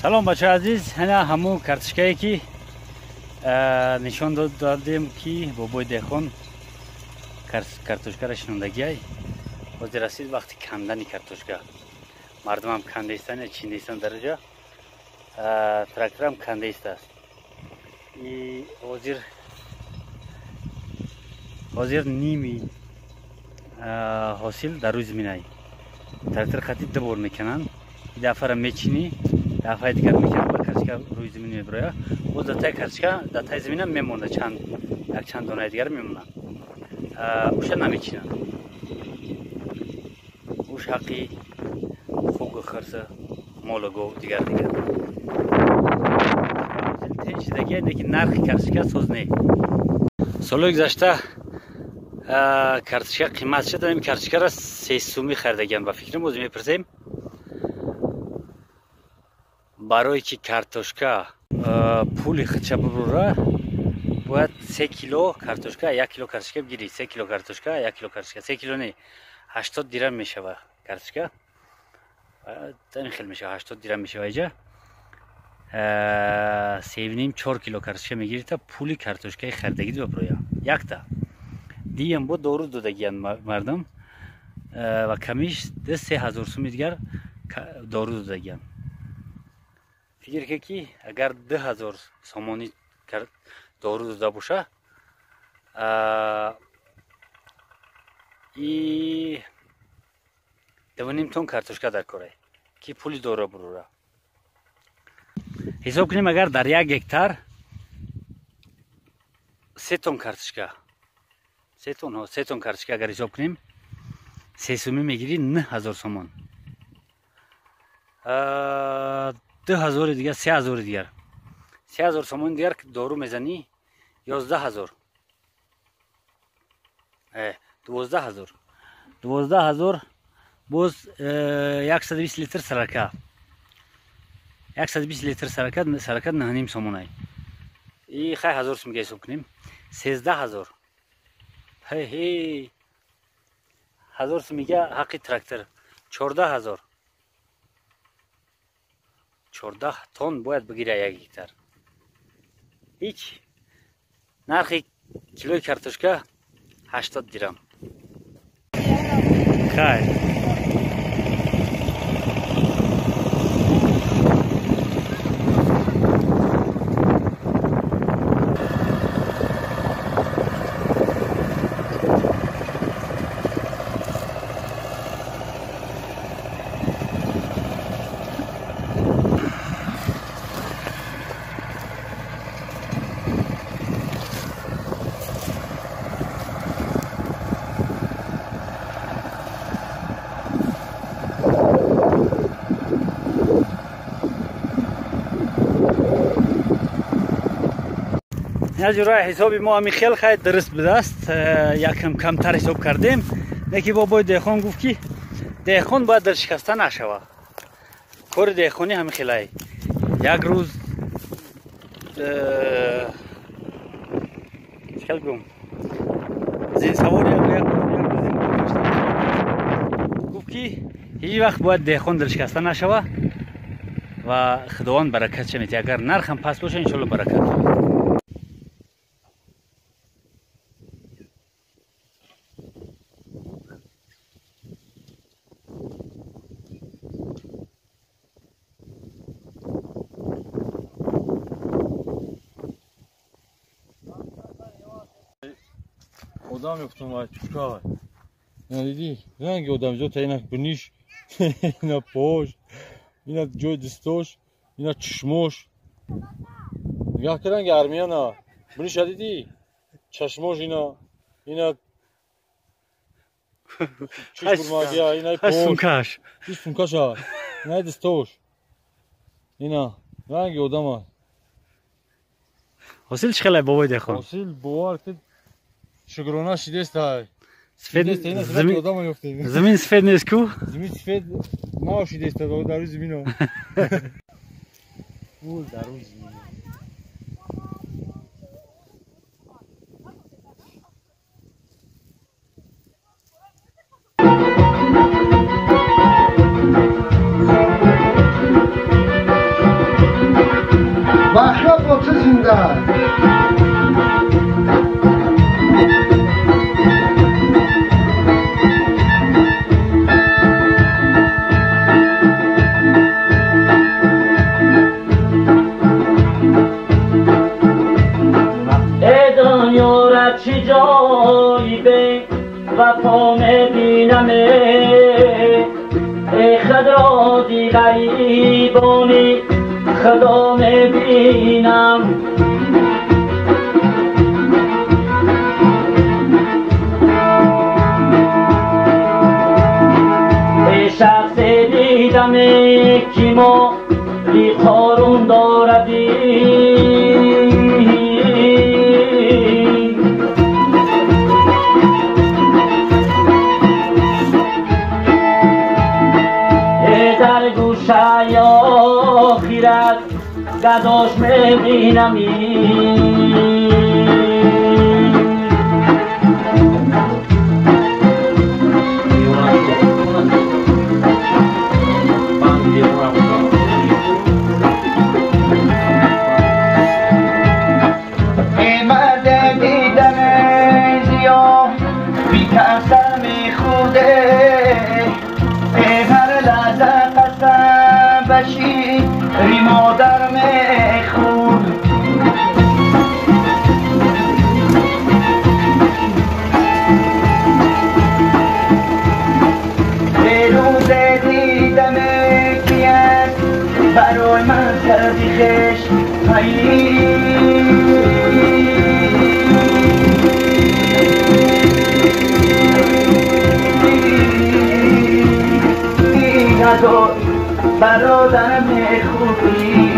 سلام بچه عزیز، هنه همون کارتشکایی که نشان دادیم که بابای دهخان کارتشکا را شنوندگی های وقتی رسید وقتی کندنی کارتشکا مردم هم کنده ایستن چینده ایستن درجا ترکتر هم کنده ایست است. حاضر نیمی حاصل در روی زمین های ترکتر خطی دبور میکنن، این دفعه را میچینی دفعه دیگر میکنن و کارتشکا روی زمین میبره و دتای کارتشکا دتای زمین هم میمونه، چند دانه دیگر میمونن، اوش نمیچینن. اوش حقی فوق خرسه مالگو دیگر تنشیدگی اینه که نرخ کارتشکا سوز نی. سال گذشته کارتشکا قیمت شد، این کارتشکا را 3 سومی خریدگیم و فکرم موضوع میپرسیم برای که کارتشکا پول خدشه ببره باید 3 کیلو کارتشکا 1 کیلو کارتشکا بگیری. 3 کیلو کارتشکا 1 کیلو کارتشکا 3 کیلو نه 80 درهم میشه کارتشکا، این خیلی میشه 80 درهم میشه اینجا 3.5-4 کیلو کارتشکا میگیری تا پول کارتشکای خریدگی ببره یک تا دیم بود دورو دادگیان مردم و کمیش 3000 سوم دیگر دورو دادگیان. فکر که اگر 2000 سامانی دورو داده باشه ای 2.5 تن کارتشکا در کاره که پولی دورو بروره. حساب کنیم اگر در 1 هکتار 3 تن کارتشکا 3 تن کارتشکا اگر حساب کنیم 3 سومی میگیری 9000 سامان 2000 دیگر 3000 دیگر 3000 سامان دیگر دارو میزنی 11000 12000 باز 120 لیتر سرکه 120 لیتر سرکه 9.5 سامان ای ای خیلی 1000 سوم حساب کنیم 13000 هی 1000 سوم میگه حقی تراکتور 14000 14 تن باید بگیره 1 هکتار. هیچ نرخ کیلوی کارتشکا 80 درهم. خیر یه جورای حسابی ما همی خیلی درست بوده است، یکم کمتر حساب کردیم. یکی بابای دهخان گفت که دهخان باید در شکسته نشوه، کار دهخانی همی خیلی یک روز چکل گم زین سواری گفت که هیچ وقت باید دهخان در شکسته نشوه و خداوند برکت شمیت. اگر نرخ هم پس باشه انشالله برکت. آدم یفتم و چکار اینا دیدی رنگ آدم زود اینا بنیش اینا پاش اینا جای دستاش اینا چشماش نگاه کردن گرمیانا بنیش دیدی چشماش اینا چش برماگی اینا پاش چش فونکاش اینا دستاش اینا رنگ آدم ها. حاصل چخله بابای دهخان؟ حاصل باور که شکرانه شیدست های زمین سفید نیست کو؟ زمین سفید نه شیدست ها در روی زمین ها در روی زمین ها غریبانی خدا میبینم به شخص دیدم که ما ریخارون داردی در گوشه یا خیرت گداش میبینم مادر میخورد به روز دیدم کیت برای من کردی خش برادرم خوبی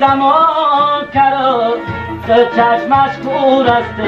زمان کرد چشمش کور است